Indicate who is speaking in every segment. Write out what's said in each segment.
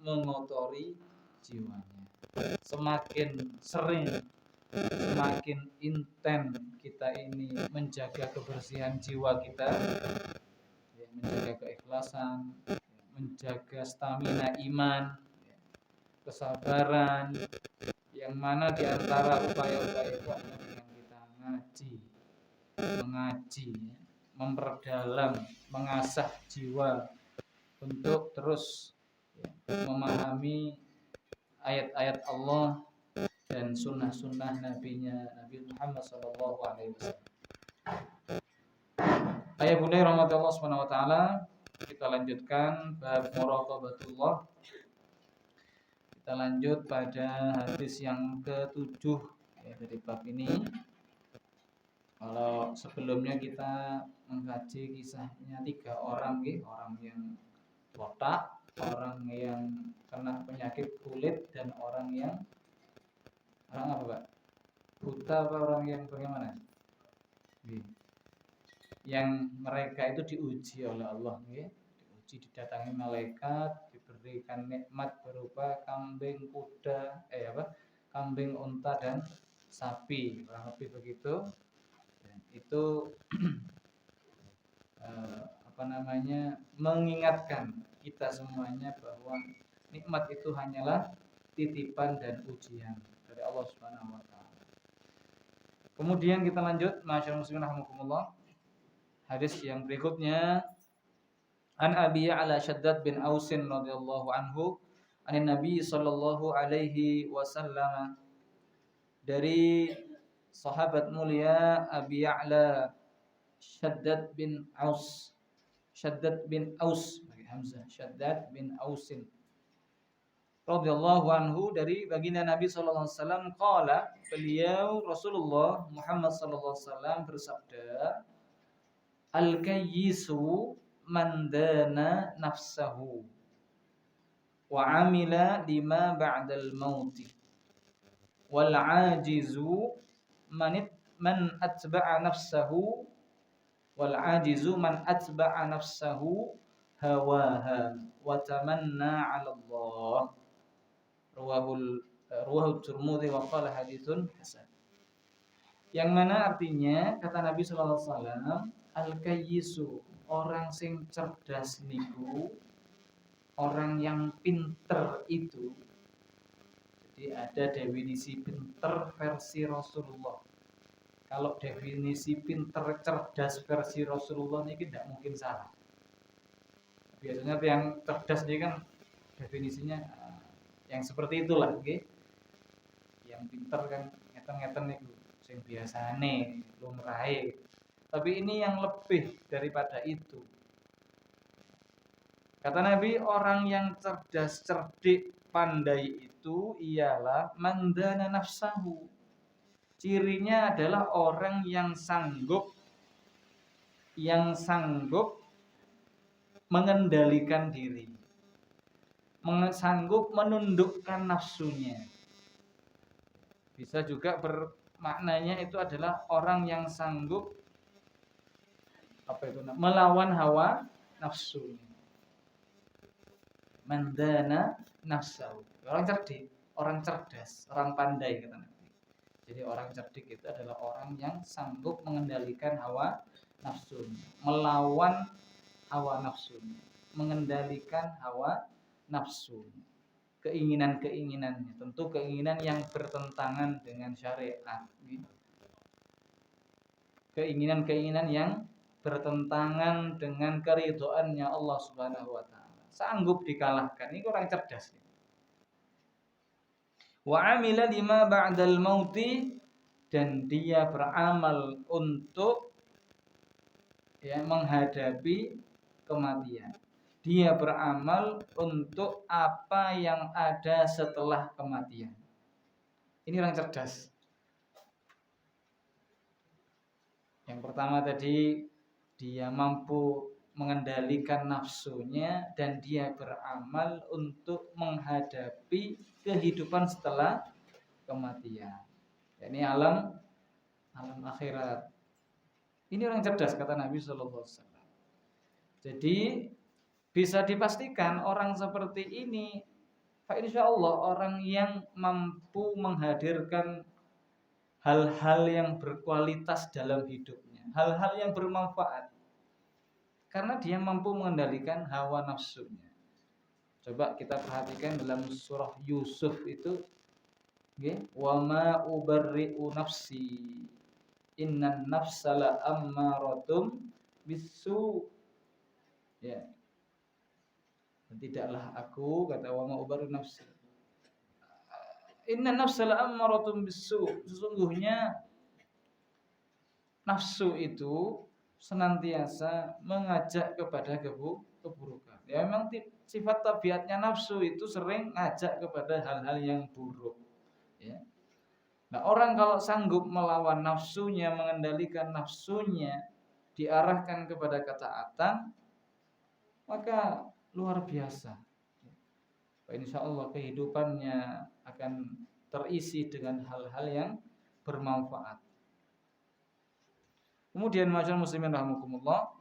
Speaker 1: mengotori jiwanya. Semakin sering, semakin intens kita ini menjaga kebersihan jiwa kita, menjaga keikhlasan, menjaga stamina iman, kesabaran, yang mana diantara upaya-upaya itu adalah dengan kita mengaji, memperdalam, mengasah jiwa untuk terus memahami ayat-ayat Allah dan sunnah-sunnah Nabi Muhammad SAW. Ayah bunda rahmat Allah Subhanahu Wa Taala, kita lanjutkan bab muraqabatullah. Kita lanjut pada hadis yang ke-7 dari bab ini. Kalau sebelumnya kita mengkaji kisahnya 3 orang, orang yang botak, orang yang kena penyakit kulit, dan orang apa Pak? Buta apa orang yang bagaimana? Yang mereka itu diuji oleh Allah, diuji, didatangi malaikat, diberikan nikmat berupa kambing, kuda, kambing, unta, dan sapi, kurang lebih begitu. Dan itu mengingatkan kita semuanya bahwa nikmat itu hanyalah titipan dan ujian dari Allah Subhanahu Wa Taala. Kemudian kita lanjut, masyaallah muslimin rahimakumullah. Hadis yang berikutnya, an Abi Ya'la Shaddad bin Ausin radhiyallahu anhu, anin Nabi sallallahu alaihi wasallam, dari sahabat mulia Abi Ya'la Shaddad bin Aus bagi Hamzah, Shaddad bin Ausin radhiyallahu anhu, dari baginda Nabi sallallahu alaihi wasallam, qala, beliau Rasulullah Muhammad sallallahu alaihi wasallam bersabda, al-kayyisu man dana nafsahu wa amila lima ba'dal mauti wal ajizu man atba'a nafsahu hawaha wa tamanna 'ala Allah. Rawahu Tirmidzi wa qala haditsun hasan. Yang mana artinya, kata Nabi sallallahu alaihi wasallam, al-kayyisu, orang sing cerdas niku, orang yang pinter itu. Jadi ada definisi pinter versi Rasulullah. Kalau definisi pinter cerdas versi Rasulullah ini tidak mungkin salah. Biasanya yang cerdas ini kan definisinya yang seperti itulah, Yang pinter kan ngeten-ngeten niku sing biasane lumrahe. Tapi ini yang lebih daripada itu. Kata Nabi, orang yang cerdas, cerdik, pandai itu ialah mandana nafsahu. Cirinya adalah orang yang sanggup mengendalikan diri, sanggup menundukkan nafsunya. Bisa juga bermaknanya itu adalah orang yang sanggup melawan hawa nafsunya. Mandana nafsahu, orang cerdik, orang cerdas, orang pandai, kata Nabi. Jadi orang cerdik itu adalah orang yang sanggup mengendalikan hawa nafsunya, melawan hawa nafsunya, mengendalikan hawa nafsunya, keinginan-keinginannya, tentu keinginan yang bertentangan dengan syariat, keinginan-keinginan yang bertentangan dengan keridhaannya Allah Subhanahu wa taala, sanggup dikalahkan. Ini orang cerdas. Wa amila lima ba'dal mauti, dan dia beramal untuk menghadapi kematian. Dia beramal untuk apa yang ada setelah kematian. Ini orang cerdas. Yang pertama tadi, dia mampu mengendalikan nafsunya dan dia beramal untuk menghadapi kehidupan setelah kematian. Ini alam akhirat. Ini orang cerdas, kata Nabi sallallahu alaihi wasallam. Jadi bisa dipastikan orang seperti ini Insya Allah orang yang mampu menghadirkan hal-hal yang berkualitas dalam hidupnya, hal-hal yang bermanfaat, karena dia mampu mengendalikan hawa nafsunya. Coba kita perhatikan dalam surah Yusuf itu, wa ma ubarri'u nafsi innan nafsala ammaratum bisu. Ya, tidaklah aku, kata wa ma ubarri'u nafsi, innan nafsala ammaratum bisu, sesungguhnya nafsu itu senantiasa mengajak kepada keburukan. Ya memang sifat tabiatnya nafsu itu sering ngajak kepada hal-hal yang buruk. Ya. Nah, orang kalau sanggup melawan nafsunya, mengendalikan nafsunya, diarahkan kepada ketaatan, maka luar biasa. Insya Allah kehidupannya akan terisi dengan hal-hal yang bermanfaat. Kemudian masyaallah muslimin rahimakumullah,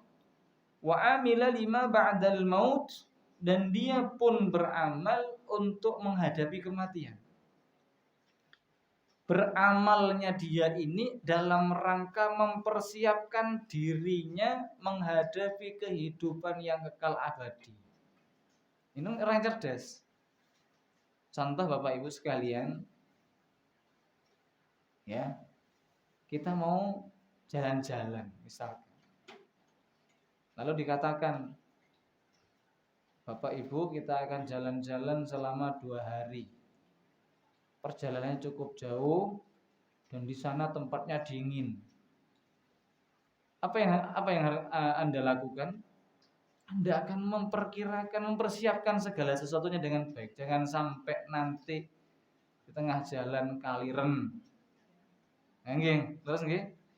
Speaker 1: wa amila lima ba'dal maut, dan dia pun beramal untuk menghadapi kematian. Beramalnya dia ini dalam rangka mempersiapkan dirinya menghadapi kehidupan yang kekal abadi. Ini orang cerdas. Contoh Bapak Ibu sekalian, ya, kita mau jalan-jalan misalkan, lalu dikatakan, Bapak Ibu kita akan jalan-jalan selama 2 hari. Perjalanannya cukup jauh dan di sana tempatnya dingin. Apa yang Anda lakukan? Anda akan mempersiapkan segala sesuatunya dengan baik. Jangan sampai nanti di tengah jalan kaliren. Terus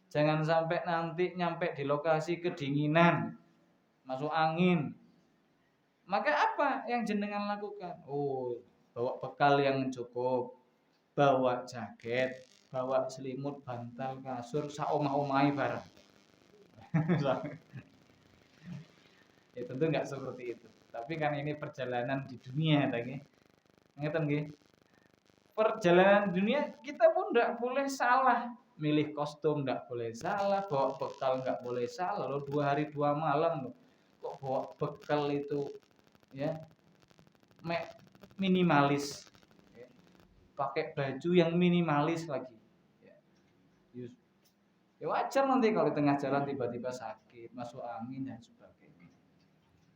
Speaker 1: jangan sampai nanti nyampe di lokasi kedinginan, masuk angin. Maka apa yang jenengan lakukan? Bawa bekal yang cukup, bawa jaket, bawa selimut, bantal, kasur, saomah-omahi barang. Ya tentu nggak seperti itu. Tapi kan ini perjalanan di dunia, ngeten nggih. Perjalanan dunia kita pun nggak boleh salah. Milih kostum nggak boleh salah, bawa bekal nggak boleh salah. Loh 2 hari 2 malam loh. Kok bawa bekal itu ya minimalis, ya. Pakai baju yang minimalis lagi. Ya wajar nanti kalau di tengah jalan tiba-tiba sakit, masuk angin dan sebagainya.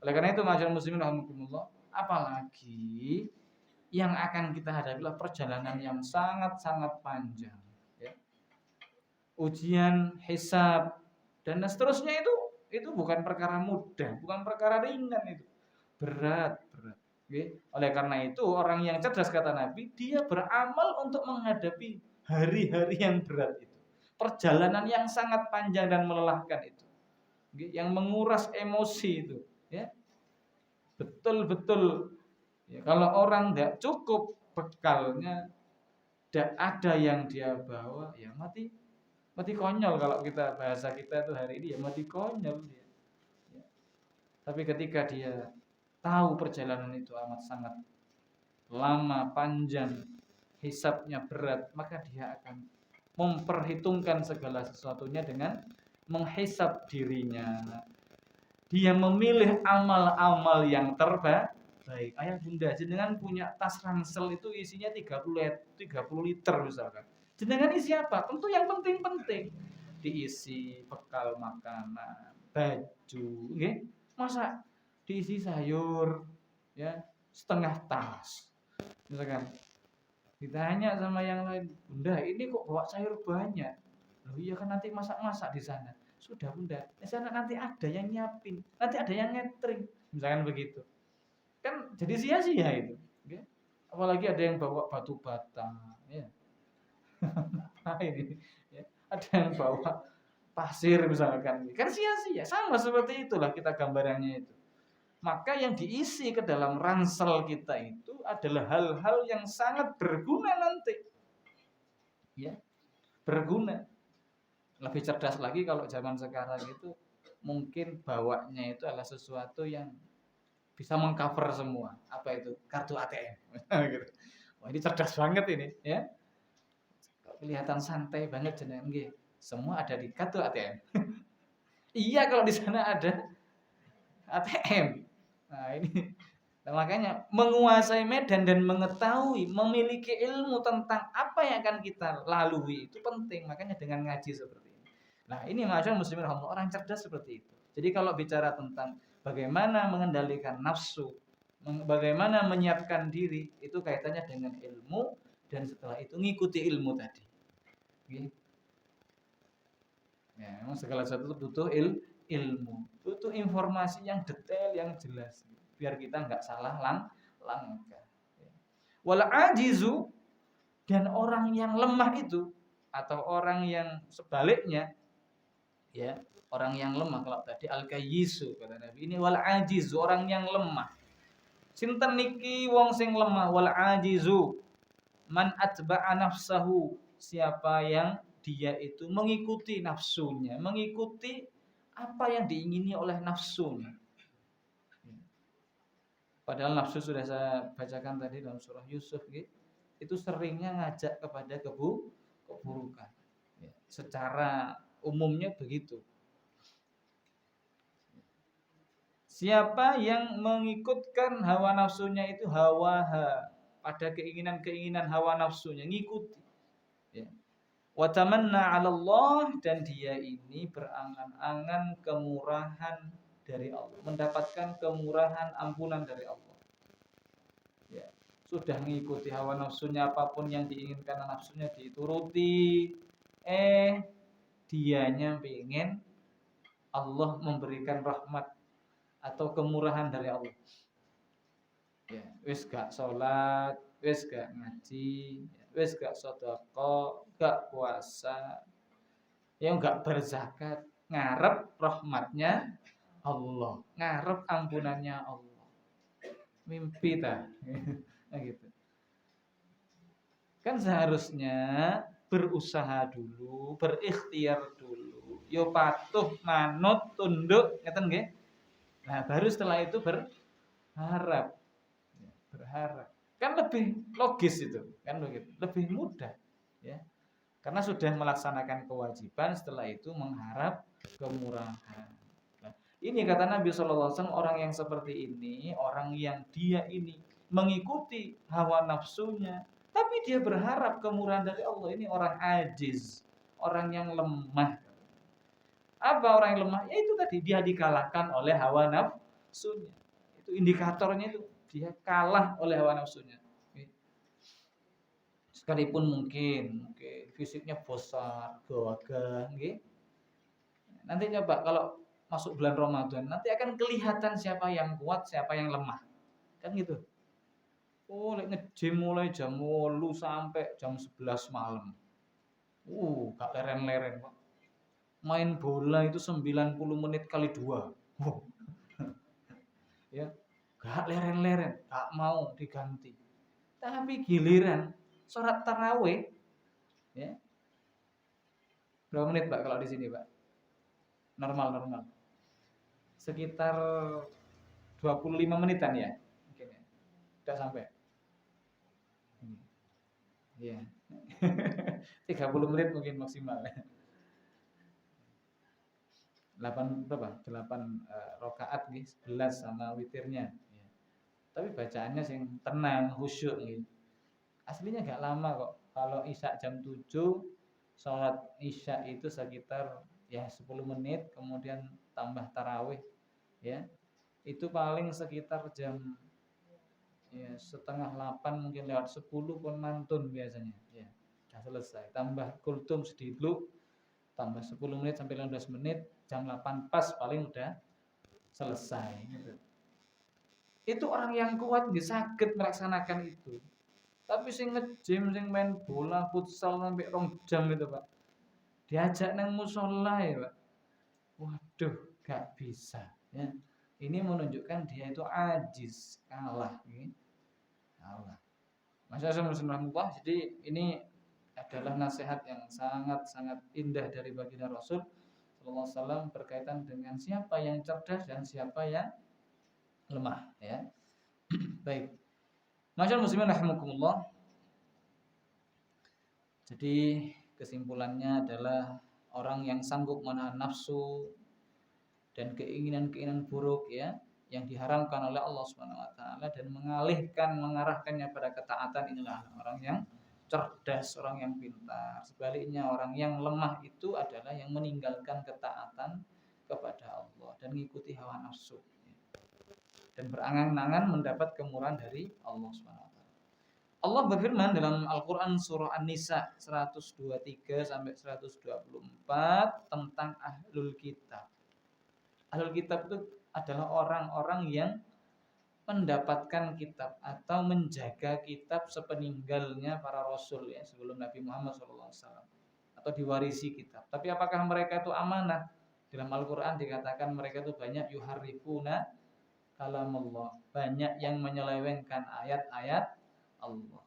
Speaker 1: Oleh karena itu masyaallah muslimin rahimakumullah, apalagi yang akan kita hadapi adalah perjalanan yang sangat-sangat panjang, ya. Ujian, hisab dan seterusnya itu bukan perkara mudah, bukan perkara ringan, itu berat. Okay? Oleh karena itu orang yang cerdas, kata Nabi, dia beramal untuk menghadapi hari-hari yang berat itu. Perjalanan yang sangat panjang dan melelahkan itu, yang menguras emosi itu, ya. Betul-betul, ya, kalau orang tidak cukup bekalnya, tidak ada yang dia bawa, ya mati konyol. Kalau kita bahasa kita itu hari ini, ya mati konyol dia. Ya. Tapi ketika dia tahu perjalanan itu amat sangat lama, panjang, hisabnya berat, maka dia akan memperhitungkan segala sesuatunya dengan menghisab dirinya. Dia memilih amal-amal yang terbaik. Ayah bunda, jenengan punya tas ransel itu isinya 30 liter misalkan. Jenengan isi apa? Tentu yang penting-penting. Diisi bekal makanan, baju, okay? Masa diisi sayur, ya, setengah tas. Misalkan ditanya sama yang lain, bunda ini kok bawa sayur banyak? Loh iya kan nanti masak-masak di sana. Sudah bunda, di sana nanti ada yang nyiapin, nanti ada yang ngetring, misalkan begitu. Kan jadi sia-sia itu. Okay? Apalagi ada yang bawa batu bata, ya. Nah, ini, ya. Ada yang bawa pasir misalkan, kan sia-sia. Sama seperti itulah kita gambarannya itu. Maka yang diisi ke dalam ransel kita itu adalah hal-hal yang sangat berguna nanti, ya, berguna. Lebih cerdas lagi kalau zaman sekarang itu mungkin bawanya itu adalah sesuatu yang bisa mengcover semua. Apa itu? Kartu ATM. Gitu. Wah, ini cerdas banget ini, ya. Kelihatan santai banget jenengan nggih. Semua ada di kartu ATM. Iya, kalau di sana ada ATM. Nah, ini nah, makanya menguasai medan dan mengetahui, memiliki ilmu tentang apa yang akan kita lalui itu penting. Makanya dengan ngaji seperti ini. Nah, ini masyaallah muslimin rahimahumullah, orang cerdas seperti itu. Jadi kalau bicara tentang bagaimana mengendalikan nafsu, bagaimana menyiapkan diri, itu kaitannya dengan ilmu dan setelah itu ngikuti ilmu tadi. Gitu. Ya, memang segala sesuatu itu butuh ilmu, butuh informasi yang detail, yang jelas, biar kita nggak salah langkah. Wal ajizu, dan orang yang lemah itu atau orang yang sebaliknya, ya, orang yang lemah kalau tadi al kayyisu kata Nabi, ini wal ajizu, orang yang lemah. Sinten niki wong sing lemah? Wal ajizu man atba'a nafsahu, siapa yang dia itu mengikuti nafsunya, mengikuti apa yang diingini oleh nafsunya. Padahal nafsu sudah saya bacakan tadi dalam surah Yusuf, itu seringnya ngajak kepada keburukan. Secara umumnya begitu. Siapa yang mengikutkan hawa nafsunya itu hawaha, pada keinginan-keinginan hawa nafsunya, ngikuti. Ya. Wa tamanna 'ala Allah, dan dia ini berangan-angan kemurahan dari Allah, mendapatkan kemurahan ampunan dari Allah. Ya, sudah mengikuti hawa nafsunya, apapun yang diinginkan nafsunya dituruti, dianya pengen Allah memberikan rahmat atau kemurahan dari Allah. Ya, wis gak sholat, wis gak ngaji, wis gak sedekah, gak puasa, ya gak berzakat, ngarep rahmatnya Allah, ngarep ampunannya Allah. Mimpi ta. Nah, gitu. Kan seharusnya berusaha dulu, berikhtiar dulu, yo patuh, manut, tunduk, ngeten nggih. Nah, baru setelah itu berharap. Berharap. Kan lebih logis itu, kan begitu. Lebih mudah, ya. Karena sudah melaksanakan kewajiban, setelah itu mengharap kemurahan. Nah, ini kata Nabi SAW, orang yang seperti ini, orang yang dia ini mengikuti hawa nafsunya, tapi dia berharap kemurahan dari Allah. Ini orang ajiz, orang yang lemah. Apa orang yang lemah? Ya itu tadi, dia dikalahkan oleh hawa nafsunya. Itu indikatornya, itu dia kalah oleh hawa nafsunya. Sekalipun mungkin fisiknya besar, gagah, nanti coba kalau masuk bulan Ramadan, nanti akan kelihatan siapa yang kuat, siapa yang lemah, kan gitu. Oh, nge-gym mulai jam 8 sampai jam 11 malam. Gak leren-leren, Pak. Main bola itu 90 menit kali 2. Ya, gak leren-leren, gak mau diganti. Tapi giliran sholat tarawih, ya, berapa menit Pak kalau di sini Pak? Normal. Sekitar 25 menitan ya, mungkin ya. Udah sampai. Iya. 30 menit mungkin maksimal. 8 berapa? 8 rakaat nih, 11 sama witirnya. Ya. Tapi bacaannya sing tenang, khusyuk gitu. Aslinya gak lama kok. Kalau isya jam 7, sholat isya itu sekitar ya 10 menit, kemudian tambah tarawih, ya. Itu paling sekitar jam ya setengah 8, mungkin lewat 10 pun mantun biasanya, ya. Sudah selesai. Tambah kultum sedikit, tambah 10 menit sampai 15 menit, jam 8 pas paling udah selesai gitu. Itu orang yang kuat bisa sakit melaksanakan itu. Tapi sing nge-gym, sing main bola futsal sampai 2 jam itu, Pak. Diajak nang musola ya, Pak. Waduh, gak bisa, ya. Ini menunjukkan dia itu ajiz, kalah, ya. Kalah. Masyaallah, jadi ini adalah nasihat yang sangat-sangat indah dari baginda Rasul sallallahu alaihi wasallam berkaitan dengan siapa yang cerdas dan siapa yang lemah ya. Baik. Masyaallah muslimin rahimakumullah. Jadi kesimpulannya adalah orang yang sanggup menahan nafsu dan keinginan-keinginan buruk ya yang diharamkan oleh Allah Subhanahu wa taala dan mengarahkannya pada ketaatan, inilah orang yang cerdas, orang yang pintar. Sebaliknya orang yang lemah itu adalah yang meninggalkan ketaatan kepada Allah dan mengikuti hawa nafsu dan berangan-angan mendapat kemurahan dari Allah Subhanahu wa taala. Allah berfirman dalam Al-Qur'an surah An-Nisa 123 sampai 124 tentang ahlul kitab. Ahlul kitab itu adalah orang-orang yang mendapatkan kitab atau menjaga kitab sepeninggalnya para rasul ya, sebelum Nabi Muhammad SAW, atau diwarisi kitab. Tapi apakah mereka itu amanah? Dalam Al-Qur'an dikatakan mereka itu banyak yuharrifuna kalamullah, banyak yang menyelewengkan ayat-ayat Allah,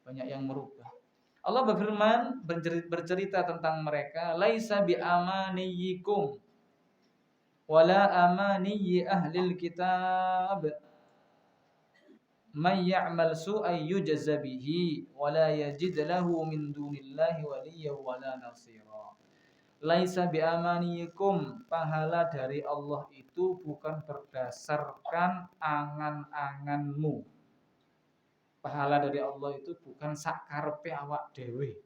Speaker 1: banyak yang merubah. Allah berfirman bercerita tentang mereka, laisa bi amaniyikum wala amaniyi ahlil kitab may ya'mal su'an yujza bihi wala yajid lahu min dunillahi waliyyan wala nasira. Laisa bi amaniyikum, pahala dari Allah itu bukan berdasarkan angan-anganmu. Pahala dari Allah itu bukan sakarepe awak dewe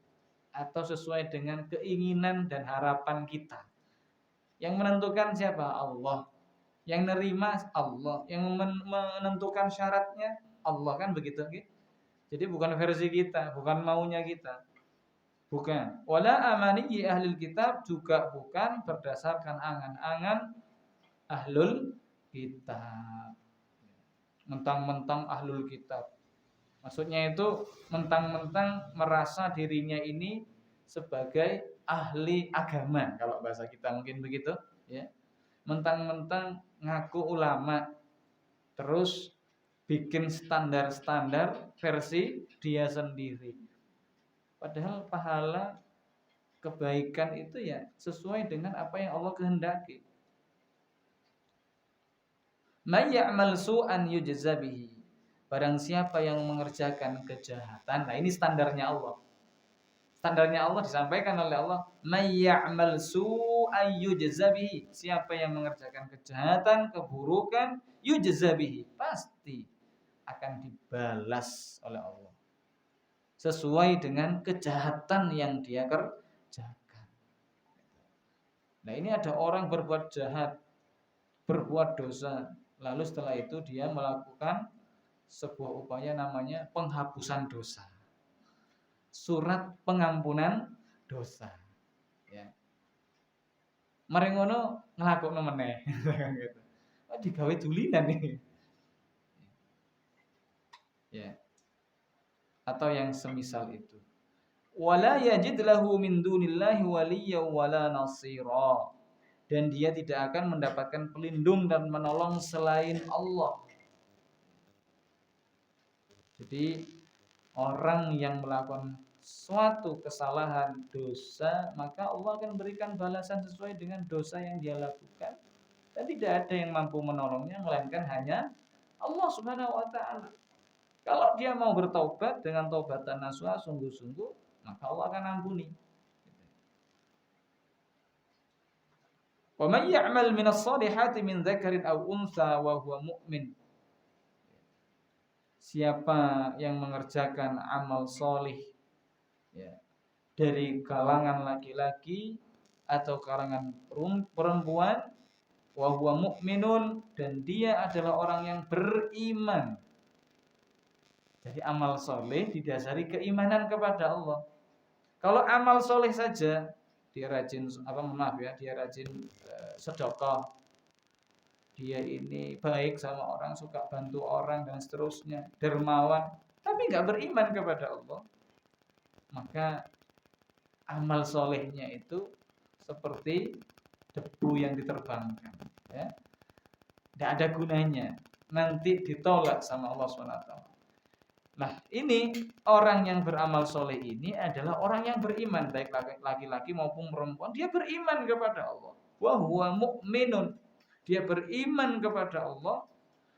Speaker 1: atau sesuai dengan keinginan dan harapan kita. Yang menentukan siapa? Allah. Yang nerima Allah. Yang menentukan syaratnya Allah, kan begitu gitu. Jadi bukan versi kita, bukan maunya kita. Bukan. Wala amaniyi ahlul kitab, juga bukan berdasarkan angan-angan ahlul kitab. Mentang-mentang ahlul kitab. Maksudnya itu mentang-mentang merasa dirinya ini sebagai ahli agama, kalau bahasa kita mungkin begitu ya. Mentang-mentang ngaku ulama, terus bikin standar-standar versi dia sendiri. Padahal pahala kebaikan itu ya sesuai dengan apa yang Allah kehendaki. May ya'mal su'an yujza bihi. Barang siapa yang mengerjakan kejahatan, nah ini standarnya Allah. Standarnya Allah disampaikan oleh Allah, may ya'mal su'an yujza bihi. Siapa yang mengerjakan kejahatan, keburukan, yujza bihi, pasti akan dibalas oleh Allah sesuai dengan kejahatan yang dia kerjakan. Nah, ini ada orang berbuat jahat, berbuat dosa, lalu setelah itu dia melakukan sebuah upaya namanya penghapusan dosa, surat pengampunan dosa ya. Mari ngono nglakokno meneh gitu. Oh, digawe dulinan nih. Ya. Atau yang semisal itu. Wala yajid lahu min dunillahi waliyyan wala nasira. Dan dia tidak akan mendapatkan pelindung dan menolong selain Allah. Jadi orang yang melakukan suatu kesalahan, dosa, maka Allah akan berikan balasan sesuai dengan dosa yang dia lakukan. Dan tidak ada yang mampu menolongnya melainkan hanya Allah Subhanahu wa taala. Kalau dia mau bertaubat dengan taubatan nasuha sungguh-sungguh, maka Allah akan ampuni. Wa may ya'mal minas shalihati min dzakarin aw untha wa huwa mu'min. Siapa yang mengerjakan amal solih ya, dari kalangan laki-laki atau kalangan perempuan, wa huwa mu'minun, dan dia adalah orang yang beriman. Jadi amal soleh didasari keimanan kepada Allah. Kalau amal soleh saja, dia rajin dia rajin sedekah, dia ini baik sama orang, suka bantu orang dan seterusnya, dermawan, tapi nggak beriman kepada Allah, maka amal solehnya itu seperti debu yang diterbangkan, ya, nggak ada gunanya, nanti ditolak sama Allah SWT. Nah, ini orang yang beramal soleh ini adalah orang yang beriman, baik laki-laki maupun perempuan, dia beriman kepada Allah. Wa huwa mu'minun, dia beriman kepada Allah,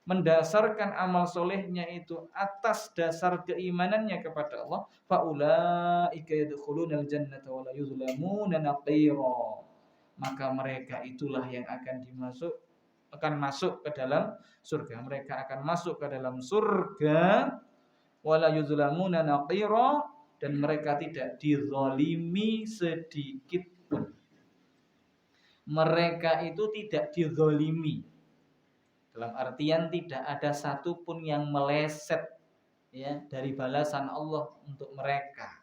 Speaker 1: mendasarkan amal solehnya itu atas dasar keimanannya kepada Allah, faulaika yadkhulunal jannata wa la yuzlamuna naqira. Maka mereka itulah yang akan masuk ke dalam surga. Mereka akan masuk ke dalam surga wala yuzlamuna naqira, dan mereka tidak dizalimi sedikit pun. Mereka itu tidak dizalimi dalam artian tidak ada satupun yang meleset ya dari balasan Allah untuk mereka.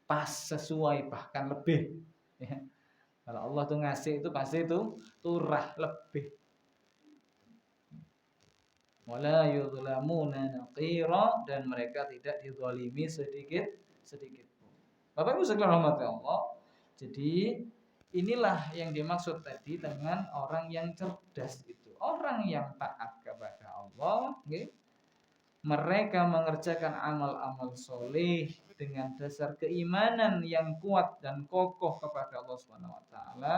Speaker 1: Pas, sesuai, bahkan lebih ya. Kalau Allah tuh ngasih itu pasti itu turah lebih. Wala yuzlamuna naqira, dan mereka tidak dizalimi sedikit pun. Bapak Ibu sekalian rahmati Allah. Jadi inilah yang dimaksud tadi dengan orang yang cerdas itu. Orang yang taat kepada Allah, okay? Mereka mengerjakan amal-amal soleh dengan dasar keimanan yang kuat dan kokoh kepada Allah Subhanahu wa taala.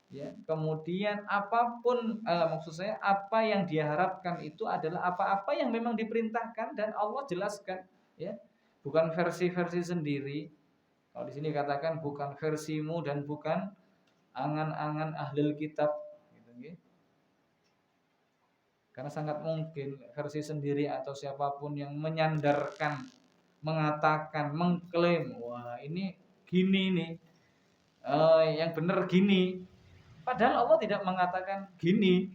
Speaker 1: Ya, kemudian apapun maksud saya apa yang diharapkan itu adalah apa-apa yang memang diperintahkan dan Allah jelaskan, ya. Bukan versi-versi sendiri. Kalau di sini katakan bukan versimu dan bukan angan-angan ahlul kitab, gitu, ya. Karena sangat mungkin versi sendiri atau siapapun yang menyandarkan, mengatakan, mengklaim, wah ini gini nih, yang benar gini. Padahal Allah tidak mengatakan gini.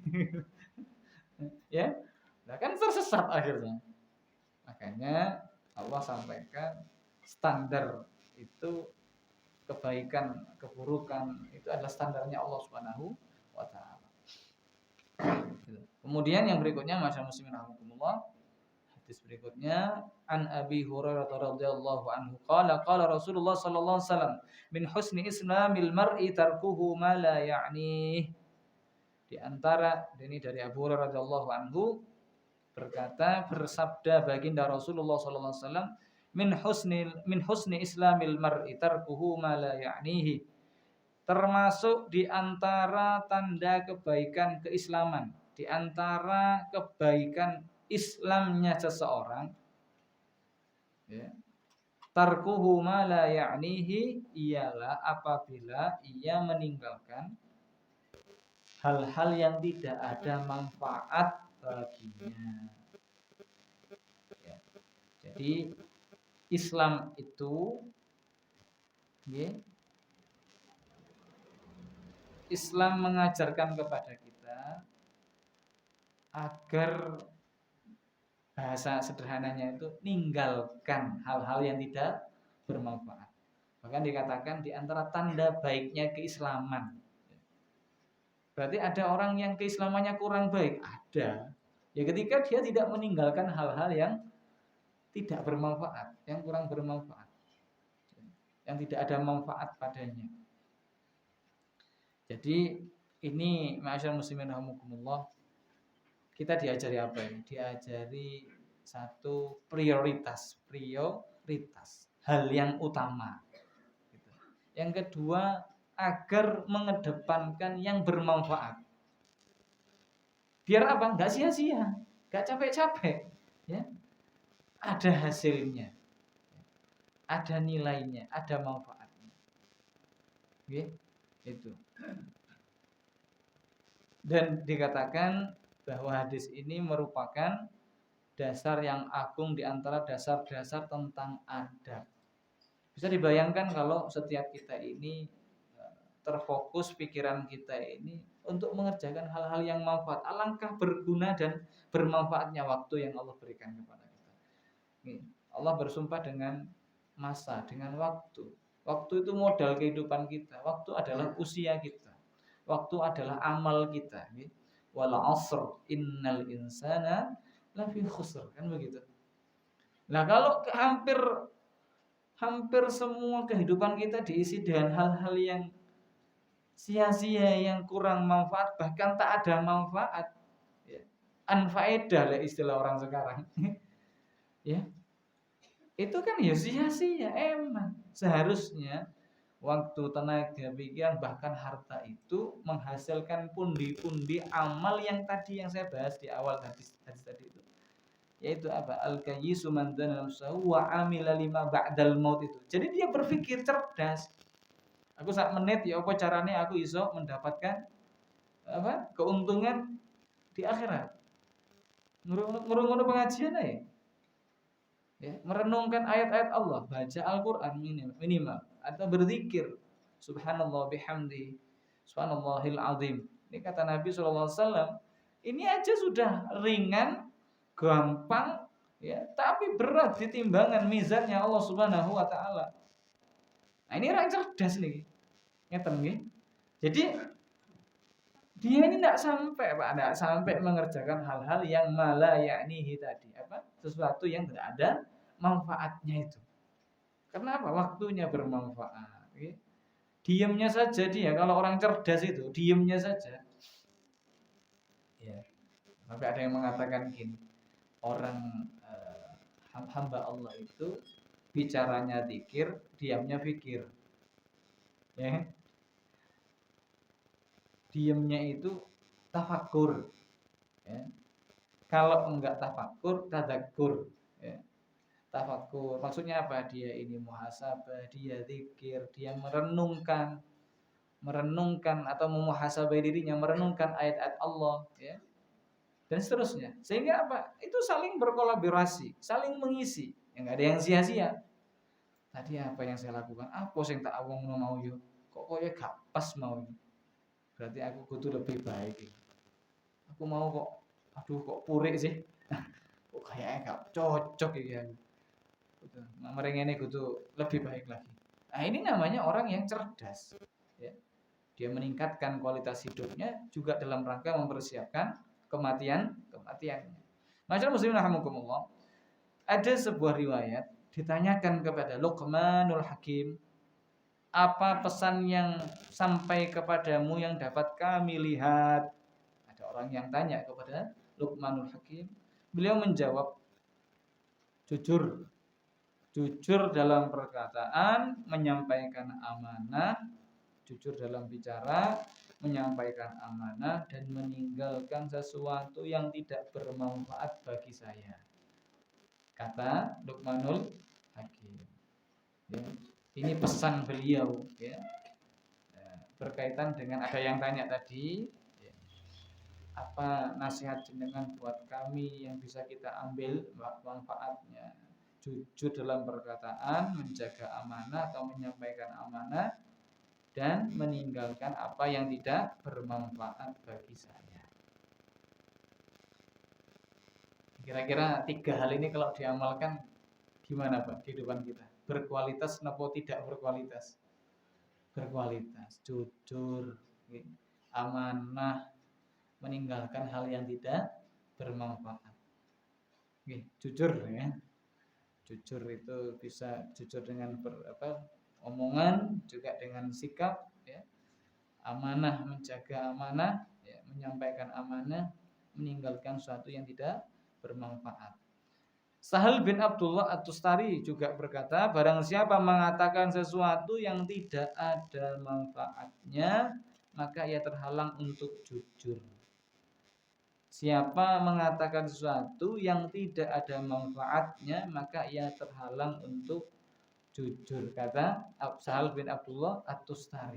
Speaker 1: Ya, nah kan tersesat akhirnya. Makanya Allah sampaikan standar itu, kebaikan, keburukan itu adalah standarnya Allah Subhanahu wa taala. Kemudian yang berikutnya, masyaallah muslimin rahimakumullah, hadis berikutnya, an Abi Hurairah radhiyallahu anhu qala qala Rasulullah sallallahu alaihi wasallam, min husni islamil mar'i tarkuhu ma la ya'nih. Di antara ini dari Abu Hurairah radhiyallahu anhu berkata, bersabda baginda Rasulullah sallallahu alaihi wasallam, min husni islamil mar'i tarkuhu ma la ya'nihi. Termasuk di antara tanda kebaikan keislaman, di antara kebaikan Islamnya seseorang, ya, tarkuhu ma la ya'nihi, ialah apabila ia meninggalkan hal-hal yang tidak ada manfaat baginya. Ya. Jadi Islam itu, ya, Islam mengajarkan kepada kita agar, bahasa sederhananya itu, ninggalkan hal-hal yang tidak bermanfaat. Bahkan dikatakan di antara tanda baiknya keislaman. Berarti ada orang yang keislamannya kurang baik, ada. Ya ketika dia tidak meninggalkan hal-hal yang tidak bermanfaat, yang kurang bermanfaat, yang tidak ada manfaat padanya. Jadi ini ma'asyiral muslimin rahimakumullah, kita diajari apa ini? Diajari satu prioritas, hal yang utama. Yang kedua, agar mengedepankan yang bermanfaat. Biar apa? Nggak sia-sia, nggak capek-capek, ya. Ada hasilnya, ada nilainya, ada manfaatnya. Oke, itu. Dan dikatakan bahwa hadis ini merupakan dasar yang agung di antara dasar-dasar tentang adab. Bisa dibayangkan kalau setiap kita ini terfokus, pikiran kita ini untuk mengerjakan hal-hal yang manfaat, alangkah berguna dan bermanfaatnya waktu yang Allah berikan kepada kita. Allah bersumpah dengan masa, dengan waktu. Waktu itu modal kehidupan kita. Waktu adalah usia kita. Waktu adalah amal kita. Wal 'asr innal insana lafi khusr, kan begitu. Nah, kalau hampir semua kehidupan kita diisi dengan hal-hal yang sia-sia, yang kurang manfaat, bahkan tak ada manfaat, ya, anfaedah lah istilah orang sekarang. Ya, itu kan ya sia-sia emang. Seharusnya waktu, tenaga, pikiran, bahkan harta itu menghasilkan pundi-pundi amal yang tadi yang saya bahas di awal hadis tadi itu. Yaitu apa? Al-kayyisu man dana nafsahu wa amila lima ba'dal maut itu. Jadi dia berpikir cerdas. Aku sak menit ya apa caranya aku iso mendapatkan apa? Keuntungan di akhirat. Ngurung-ngurung pengajian aja. Ya, merenungkan ayat-ayat Allah, baca Al-Qur'an minimal atau berzikir subhanallah bihamdi subhanallahil azim. Ini kata Nabi SAW, ini aja sudah ringan, gampang, ya, tapi berat di timbangan mizannya Allah Subhanahu wa taala. Nah, ini orang cerdas nih. Ngeten nggih. Jadi dia ini tidak sampai mengerjakan hal-hal yang mala yaknihi tadi, apa? Sesuatu yang tidak ada manfaatnya itu. Karena apa? Waktunya bermanfaat. Okay? Diamnya saja dia, kalau orang cerdas itu diamnya saja. Ya. Sampai ada yang mengatakan gini, orang hamba Allah itu bicaranya zikir, diamnya fikir. Ya. Diamnya itu tafakur. Ya. Kalau enggak tafakur, tadzakur. Ya. Tafakur maksudnya apa? Dia ini muhasabah, dia zikir, dia merenungkan atau memuhasabah dirinya, merenungkan ayat-ayat Allah, ya, dan seterusnya. Sehingga apa? Itu saling berkolaborasi, saling mengisi. Yang ada yang sia-sia. Tadi apa yang saya lakukan? Apa sing tak awong mau yo? Kok ya gak pas mau. Berarti aku kudu lebih baik. Aku mau kok, aduh kok purik sih. Kok kayaknya gak cocok ya. Mereka ini kudu lebih baik lagi. Nah, ini namanya orang yang cerdas. Ya. Dia meningkatkan kualitas hidupnya juga dalam rangka mempersiapkan kematiannya. Masyaallah muslimin rahimakumullah. Ada sebuah riwayat ditanyakan kepada Luqmanul Hakim, apa pesan yang sampai kepadamu yang dapat kami lihat? Ada orang yang tanya kepada Luqmanul Hakim. Beliau menjawab, jujur dalam perkataan, menyampaikan amanah, jujur dalam bicara, menyampaikan amanah, dan meninggalkan sesuatu yang tidak bermanfaat bagi saya. Kata Luqmanul Hakim. Ya, ini pesan beliau, ya, berkaitan dengan ada yang tanya tadi, ya, apa nasihat jenengan buat kami yang bisa kita ambil manfaatnya? Jujur dalam perkataan, menjaga amanah atau menyampaikan amanah, dan meninggalkan apa yang tidak bermanfaat bagi saya. Kira-kira 3 hal ini kalau diamalkan gimana Pak kehidupan kita? Berkualitas atau tidak berkualitas? Berkualitas, jujur, amanah, meninggalkan hal yang tidak bermanfaat. Jujur ya. Jujur itu bisa jujur dengan omongan, juga dengan sikap, ya. Amanah, menjaga amanah, ya, menyampaikan amanah, meninggalkan sesuatu yang tidak bermanfaat. Sahal bin Abdullah At-Tustari juga berkata, barang siapa mengatakan sesuatu yang tidak ada manfaatnya, maka ia terhalang untuk jujur. Siapa mengatakan sesuatu yang tidak ada manfaatnya, maka ia terhalang untuk jujur, kata Sahal bin Abdullah At-Tustari.